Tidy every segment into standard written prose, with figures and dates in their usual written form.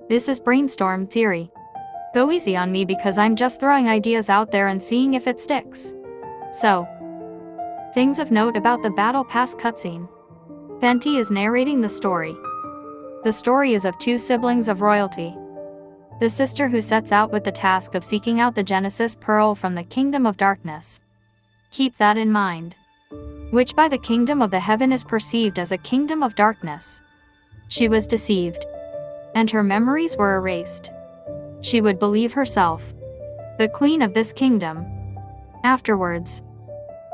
This is brainstorm theory. Go easy on me because I'm just throwing ideas out there and seeing if it sticks. So, things of note about the Battle Pass cutscene. Fenty is narrating the story. The story is of two siblings of royalty. The sister who sets out with the task of seeking out the Genesis Pearl from the Kingdom of Darkness. Keep that in mind. Which by the Kingdom of the Heaven is perceived as a kingdom of darkness. She was deceived. And her memories were erased. She would believe herself the queen of this kingdom. Afterwards,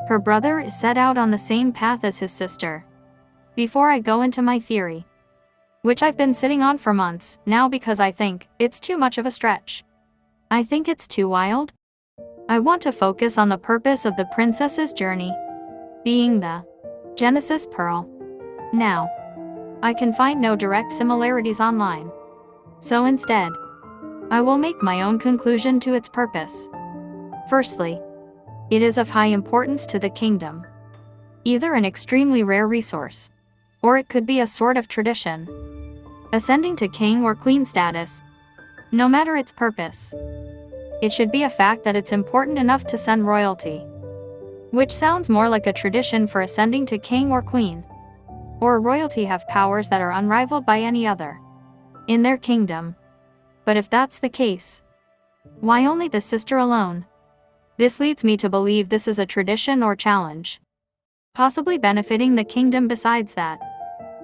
her brother is set out on the same path as his sister. Before I go into my theory, which I've been sitting on for months now because I think it's too much of a stretch. I think it's too wild. I want to focus on the purpose of the princess's journey, being the Genesis Pearl. Now, I can find no direct similarities online. So instead, I will make my own conclusion to its purpose. Firstly, it is of high importance to the kingdom. Either an extremely rare resource, or it could be a sort of tradition. Ascending to king or queen status, no matter its purpose. It should be a fact that it's important enough to send royalty. Which sounds more like a tradition for ascending to king or queen. Or royalty have powers that are unrivaled by any other in their kingdom. But if that's the case, why only the sister alone? This leads me to believe this is a tradition or challenge, possibly benefiting the kingdom besides that.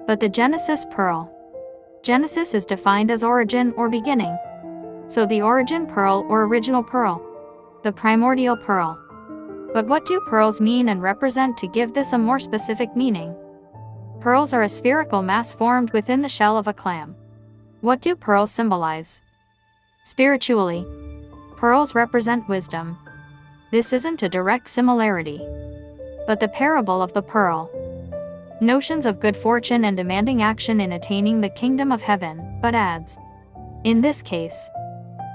But the Genesis Pearl. Genesis is defined as origin or beginning. So the origin pearl or original pearl. The primordial pearl. But what do pearls mean and represent to give this a more specific meaning? Pearls are a spherical mass formed within the shell of a clam. What do pearls symbolize? Spiritually, pearls represent wisdom. This isn't a direct similarity, but the parable of the pearl. Notions of good fortune and demanding action in attaining the kingdom of heaven, but adds, in this case,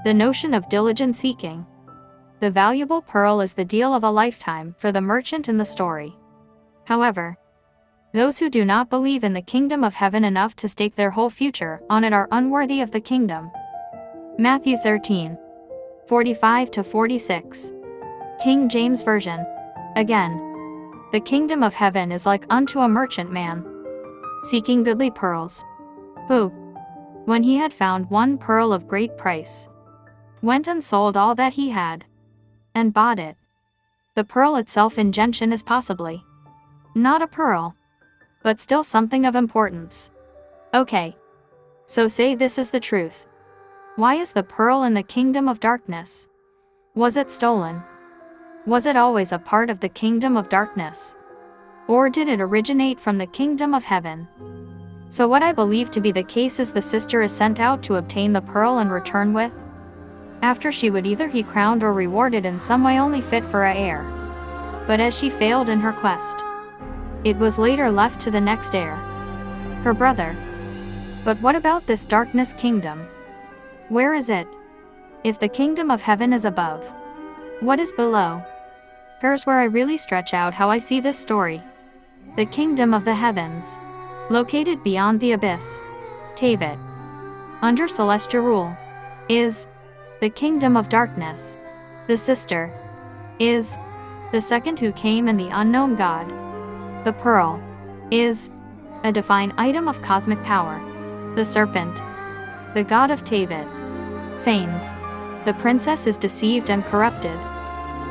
the notion of diligent seeking. The valuable pearl is the deal of a lifetime for the merchant in the story. However, those who do not believe in the kingdom of heaven enough to stake their whole future on it are unworthy of the kingdom. Matthew 13:45-46. King James Version. Again, the kingdom of heaven is like unto a merchant man, seeking goodly pearls, who, when he had found one pearl of great price, went and sold all that he had, and bought it. The pearl itself in genshin is possibly not a pearl, but still something of importance. Okay. So say this is the truth. Why is the pearl in the kingdom of darkness? Was it stolen? Was it always a part of the kingdom of darkness? Or did it originate from the kingdom of heaven? So what I believe to be the case is the sister is sent out to obtain the pearl and return with. After she would either be crowned or rewarded in some way only fit for a heir. But as she failed in her quest, it was later left to the next heir, her brother. But what about this darkness kingdom? Where is it? If the kingdom of heaven is above, what is below? Here's where I really stretch out how I see this story. The kingdom of the heavens, located beyond the abyss, Teyvat, under celestial rule, is the kingdom of darkness. The sister is the second who came and the unknown god. The pearl is a divine item of cosmic power. The serpent, the god of Teyvat, feigns. The princess is deceived and corrupted,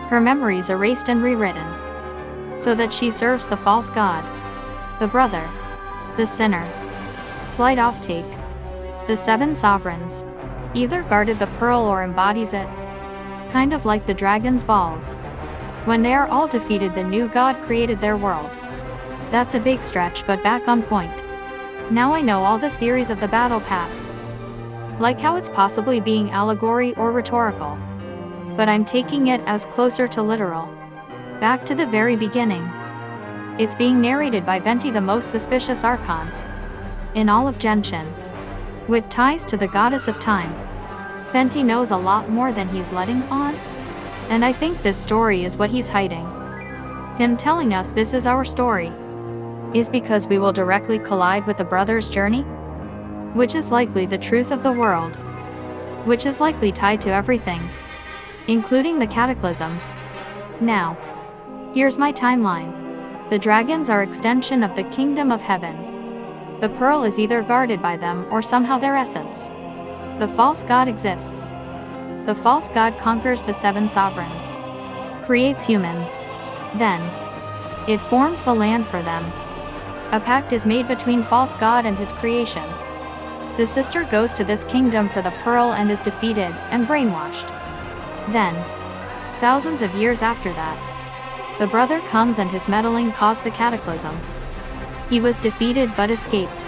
her memories erased and rewritten, so that she serves the false god. The brother, the sinner. Slight off-take. The seven sovereigns either guarded the pearl or embodies it, kind of like the dragon's balls. When they are all defeated, the new god created their world. That's a big stretch, but back on point. Now I know all the theories of the battle pass, like how it's possibly being allegory or rhetorical, but I'm taking it as closer to literal. Back to the very beginning. It's being narrated by Venti, the most suspicious archon in all of Genshin, with ties to the goddess of time. Venti knows a lot more than he's letting on, and I think this story is what he's hiding. Him telling us this is our story is because we will directly collide with the brother's journey. which is likely the truth of the world, which is likely tied to everything, including the cataclysm. Now, here's my timeline. The dragons are extension of the kingdom of heaven. The pearl is either guarded by them or somehow their essence. The false god exists. The false god conquers the seven sovereigns, creates humans. Then, it forms the land for them. A pact is made between false god and his creation. The sister goes to this kingdom for the pearl and is defeated and brainwashed. Then, thousands of years after that, the brother comes and his meddling caused the cataclysm. He was defeated but escaped.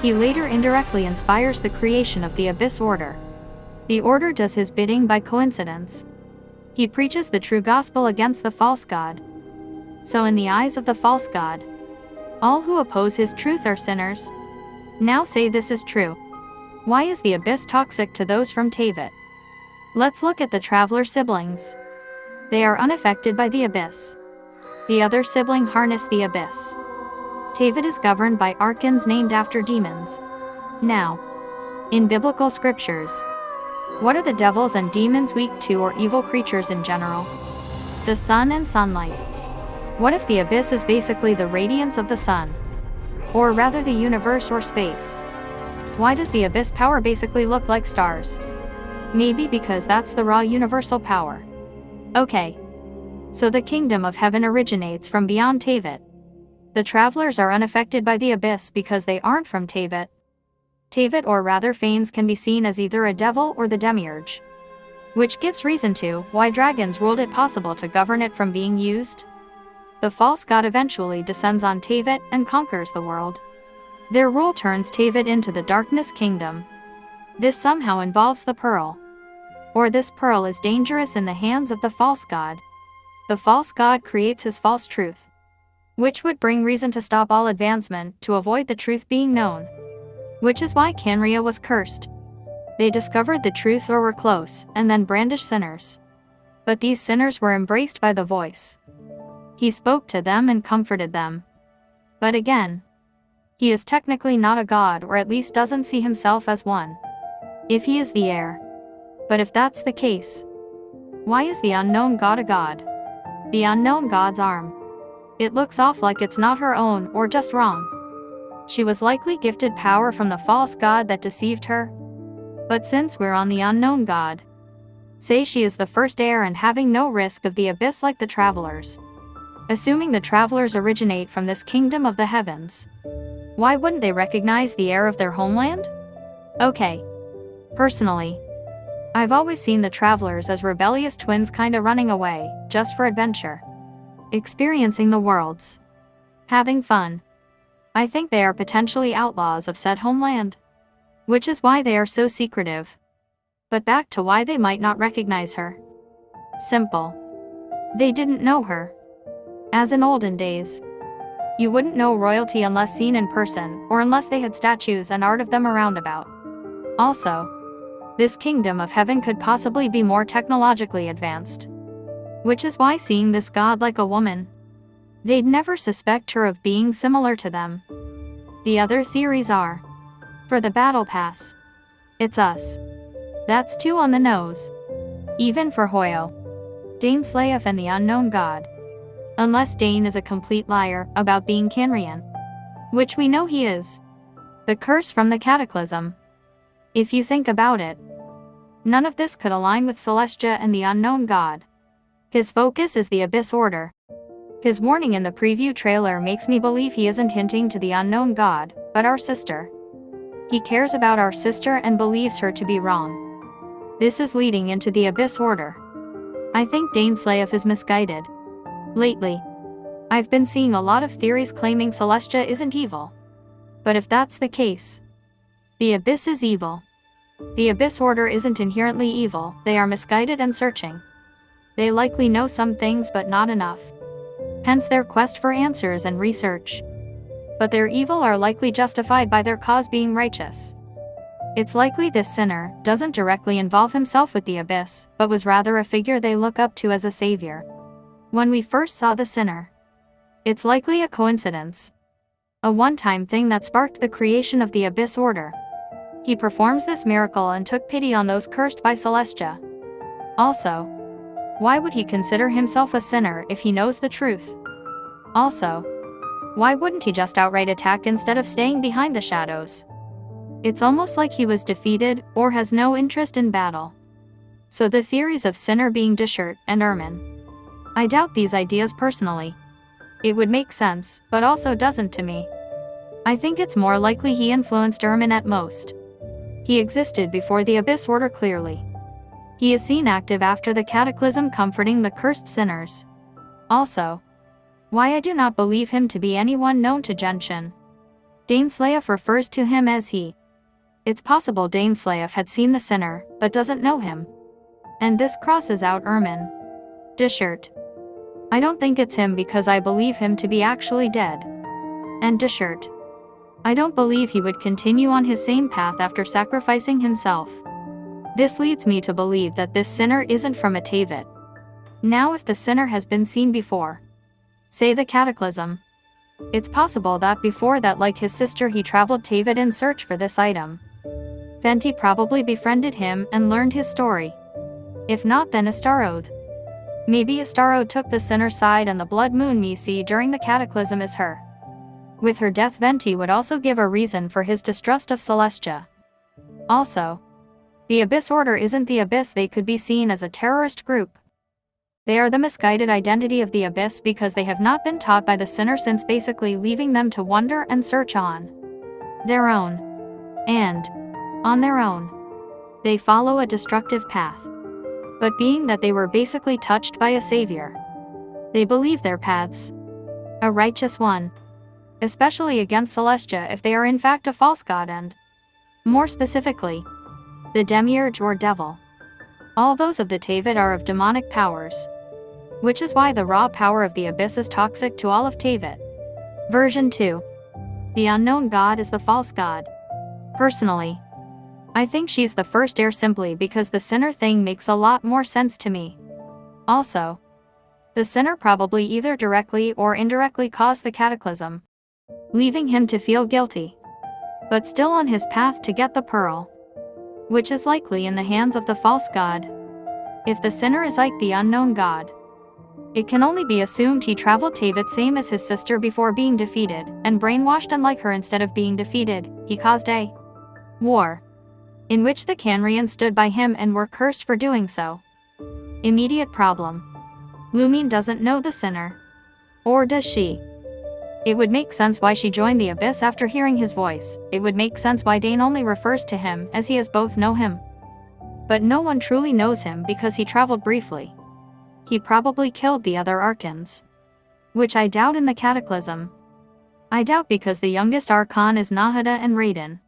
He later indirectly inspires the creation of the Abyss Order. The Order does his bidding by coincidence. He preaches the true gospel against the false god. So in the eyes of the false god, all who oppose his truth are sinners. Now say this is true. Why is the Abyss toxic to those from Teyvat? Let's look at the Traveler siblings. They are unaffected by the Abyss. The other sibling harness the Abyss. Teyvat is governed by archons named after demons. Now, in biblical scriptures, what are the devils and demons weak to or evil creatures in general? The sun and sunlight. What if the Abyss is basically the radiance of the sun? Or rather the universe or space? Why does the Abyss power basically look like stars? Maybe because that's the raw universal power. Okay. So the kingdom of heaven originates from beyond Teyvat. The travelers are unaffected by the Abyss because they aren't from Teyvat. Teyvat or rather Phanes can be seen as either a devil or the demiurge. Which gives reason to why dragons ruled it possible to govern it from being used. The false god eventually descends on Teyvat and conquers the world. Their rule turns Teyvat into the darkness kingdom. This somehow involves the pearl. Or this pearl is dangerous in the hands of the false god. The false god creates his false truth, which would bring reason to stop all advancement to avoid the truth being known. Which is why Canria was cursed. They discovered the truth or were close, and then brandished sinners. But these sinners were embraced by the voice. He spoke to them and comforted them. But again, he is technically not a god, or at least doesn't see himself as one. If he is the heir. But if that's the case, why is the unknown god a god? The unknown god's arm. It looks off like it's not her own or just wrong. She was likely gifted power from the false god that deceived her. But since we're on the unknown god, say she is the first heir and having no risk of the Abyss like the travelers. Assuming the travelers originate from this kingdom of the heavens, why wouldn't they recognize the heir of their homeland? Okay. Personally, I've always seen the travelers as rebellious twins kinda running away, just for adventure. Experiencing the worlds. Having fun. I think they are potentially outlaws of said homeland. Which is why they are so secretive. But back to why they might not recognize her. Simple. They didn't know her. As in olden days. You wouldn't know royalty unless seen in person, or unless they had statues and art of them around about. Also, this kingdom of heaven could possibly be more technologically advanced. Which is why seeing this god like a woman, they'd never suspect her of being similar to them. The other theories are, for the battle pass, it's us. That's too on the nose. Even for Hoyo, Dane Slayev and the unknown god. Unless Dane is a complete liar about being Canrian. Which we know he is. The curse from the cataclysm. If you think about it, none of this could align with Celestia and the unknown god. His focus is the Abyss Order. His warning in the preview trailer makes me believe he isn't hinting to the unknown god, but our sister. He cares about our sister and believes her to be wrong. This is leading into the Abyss Order. I think Dane Slayev is misguided. Lately, I've been seeing a lot of theories claiming Celestia isn't evil. But if that's the case, the Abyss is evil. The Abyss Order isn't inherently evil, they are misguided and searching. They likely know some things but not enough. Hence their quest for answers and research. But their evil are likely justified by their cause being righteous. It's likely this sinner doesn't directly involve himself with the Abyss, but was rather a figure they look up to as a savior. When we first saw the sinner, it's likely a coincidence. A one-time thing that sparked the creation of the Abyss Order. He performs this miracle and took pity on those cursed by Celestia. Also, why would he consider himself a sinner if he knows the truth? Also, why wouldn't he just outright attack instead of staying behind the shadows? It's almost like he was defeated or has no interest in battle. So the theories of Sinner being Dishert and Ermin. I doubt these ideas personally. It would make sense, but also doesn't to me. I think it's more likely he influenced Ermin at most. He existed before the Abyss Order clearly. He is seen active after the Cataclysm comforting the cursed sinners. Also, why I do not believe him to be anyone known to Genshin. Daneslayev refers to him as he. It's possible Daneslayev had seen the sinner, but doesn't know him. And this crosses out Ermin. Dishert. I don't think it's him because I believe him to be actually dead. And Dishert. I don't believe he would continue on his same path after sacrificing himself. This leads me to believe that this sinner isn't from a Teyvat. Now if the sinner has been seen before, say the Cataclysm, it's possible that before that, like his sister, he traveled Teyvat in search for this item. Venti probably befriended him and learned his story. If not, then Astaroth. Maybe Astaroth took the sinner's side and the blood moon we see during the Cataclysm is her. With her death, Venti would also give a reason for his distrust of Celestia. Also, the Abyss Order isn't the Abyss. They could be seen as a terrorist group. They are the misguided identity of the Abyss because they have not been taught by the sinner since, basically leaving them to wonder and search on their own. And, on their own, they follow a destructive path. But being that they were basically touched by a savior, they believe their paths a righteous one, especially against Celestia if they are in fact a false god and, more specifically, the Demiurge or Devil. All those of the Teyvat are of demonic powers, which is why the raw power of the Abyss is toxic to all of Teyvat. Version 2. The unknown god is the false god. Personally, I think she's the first heir simply because the sinner thing makes a lot more sense to me. Also, the sinner probably either directly or indirectly caused the Cataclysm, leaving him to feel guilty, but still on his path to get the pearl, which is likely in the hands of the false god. If the sinner is like the unknown god, it can only be assumed he traveled Teyvat same as his sister before being defeated, and brainwashed unlike her. Instead of being defeated, he caused a war, in which the Canrians stood by him and were cursed for doing so. Immediate problem. Lumine doesn't know the sinner. Or does she? It would make sense why she joined the Abyss after hearing his voice. It would make sense why Dane only refers to him as he, as both know him. But no one truly knows him because he traveled briefly. He probably killed the other Archons, which I doubt in the Cataclysm. I doubt because the youngest Archon is Nahida and Raiden.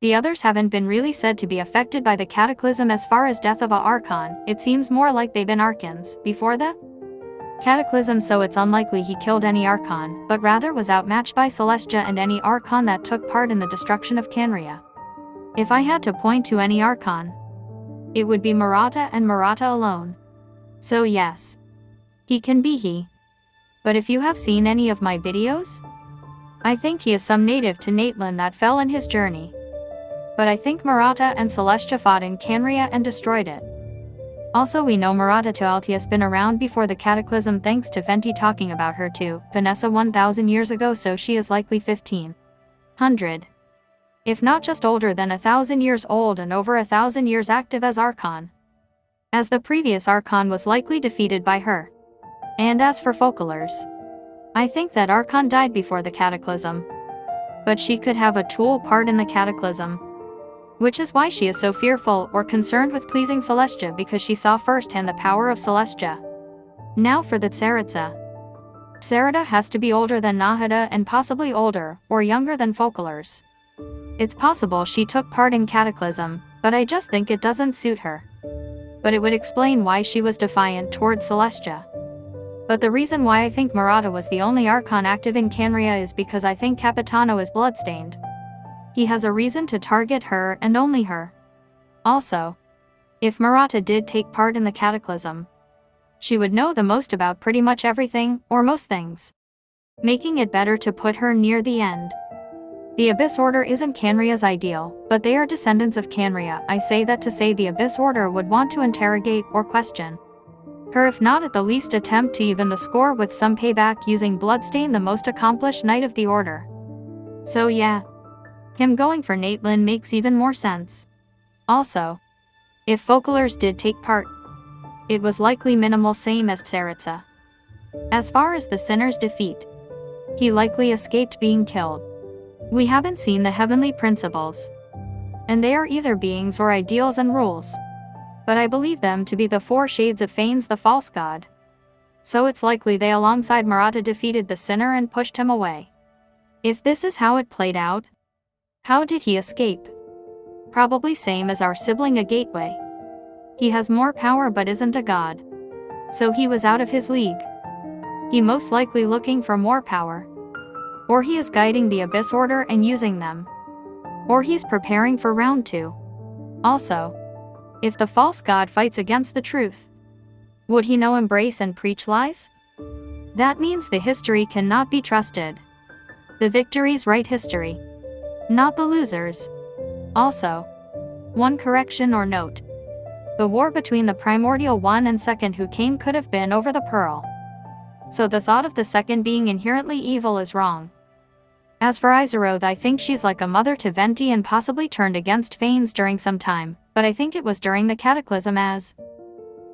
The others haven't been really said to be affected by the Cataclysm. As far as death of a Archon, it seems more like they've been Archons before the Cataclysm, so it's unlikely he killed any Archon, but rather was outmatched by Celestia and any Archon that took part in the destruction of Canria. If I had to point to any Archon, it would be Murata and Murata alone. So yes, he can be he. But if you have seen any of my videos, I think he is some native to Natelin that fell in his journey. But I think Murata and Celestia fought in Canria and destroyed it. Also, we know Murata to Altius been around before the Cataclysm thanks to Venti talking about her to Vanessa 1000 years ago, so she is likely 1500. If not just older than 1000 years old and over 1000 years active as Archon, as the previous Archon was likely defeated by her. And as for Focolars, I think that Archon died before the Cataclysm. But she could have a tool part in the Cataclysm, which is why she is so fearful or concerned with pleasing Celestia, because she saw firsthand the power of Celestia. Now for the Tsaritsa. Tsaritsa has to be older than Nahida and possibly older or younger than Focolars. It's possible she took part in Cataclysm, but I just think it doesn't suit her. But it would explain why she was defiant towards Celestia. But the reason why I think Murata was the only Archon active in Canria is because I think Capitano is bloodstained. He has a reason to target her and only her. Also, if Murata did take part in the Cataclysm, she would know the most about pretty much everything, or most things, making it better to put her near the end. The Abyss Order isn't Canria's ideal, but they are descendants of Canria. I say that to say the Abyss Order would want to interrogate or question her, if not at the least attempt to even the score with some payback using Bloodstain, the most accomplished knight of the Order. So yeah, him going for Natelyn makes even more sense. Also, if Focalers did take part, it was likely minimal, same as Tsaritsa. As far as the Sinner's defeat, he likely escaped being killed. We haven't seen the heavenly principles, and they are either beings or ideals and rules, but I believe them to be the four shades of Phanes, the false god. So it's likely they alongside Murata defeated the Sinner and pushed him away. If this is how it played out, how did he escape? Probably same as our sibling, a gateway. He has more power but isn't a god, so he was out of his league. He most likely looking for more power, or he is guiding the Abyss Order and using them, or he's preparing for round 2. Also, if the false god fights against the truth, would he know embrace and preach lies? That means the history cannot be trusted. The victories write history, not the losers. Also, one correction or note. The war between the Primordial One and Second who came could have been over the Pearl. So the thought of the Second being inherently evil is wrong. As for Iseroth, I think she's like a mother to Venti and possibly turned against Phanes during some time, but I think it was during the Cataclysm, as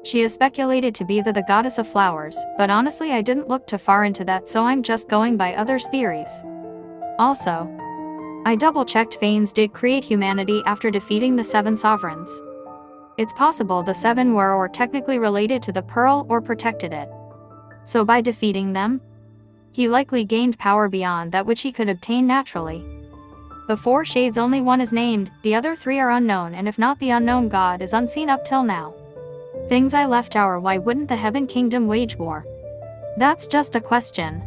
she is speculated to be the goddess of flowers, but honestly I didn't look too far into that, so I'm just going by others' theories. Also, I double-checked Phanes did create humanity after defeating the 7 sovereigns. It's possible the 7 were or technically related to the Pearl or protected it. So by defeating them, he likely gained power beyond that which he could obtain naturally. The 4 shades, only one is named, the other 3 are unknown, and if not, the unknown god is unseen up till now. Things I left out: why wouldn't the Heaven Kingdom wage war? That's just a question.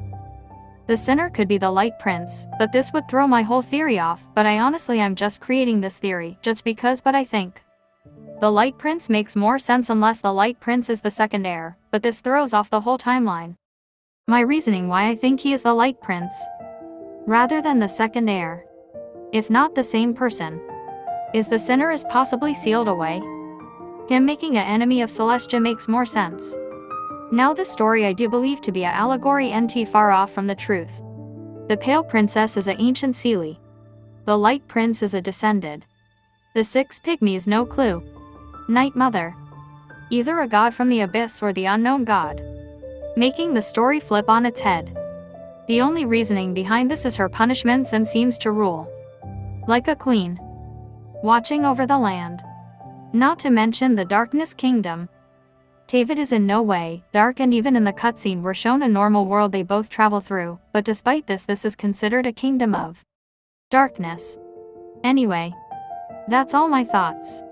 The Sinner could be the Light Prince, but this would throw my whole theory off, but I'm just creating this theory, just because, but I think the Light Prince makes more sense unless the Light Prince is the second heir, but this throws off the whole timeline. My reasoning why I think he is the Light Prince, rather than the second heir, if not the same person, is the Sinner is possibly sealed away. Him making an enemy of Celestia makes more sense. Now this story I do believe to be an allegory nt far off from the truth. The Pale Princess is a ancient Seelie. The Light Prince is a descended. The 6 pygmies, no clue. Night Mother. Either a god from the Abyss or the unknown god. Making the story flip on its head. The only reasoning behind this is her punishments and seems to rule like a queen, watching over the land. Not to mention the Darkness Kingdom. Tavid is in no way dark, and even in the cutscene we're shown a normal world they both travel through, but despite this is considered a kingdom of darkness. Anyway, that's all my thoughts.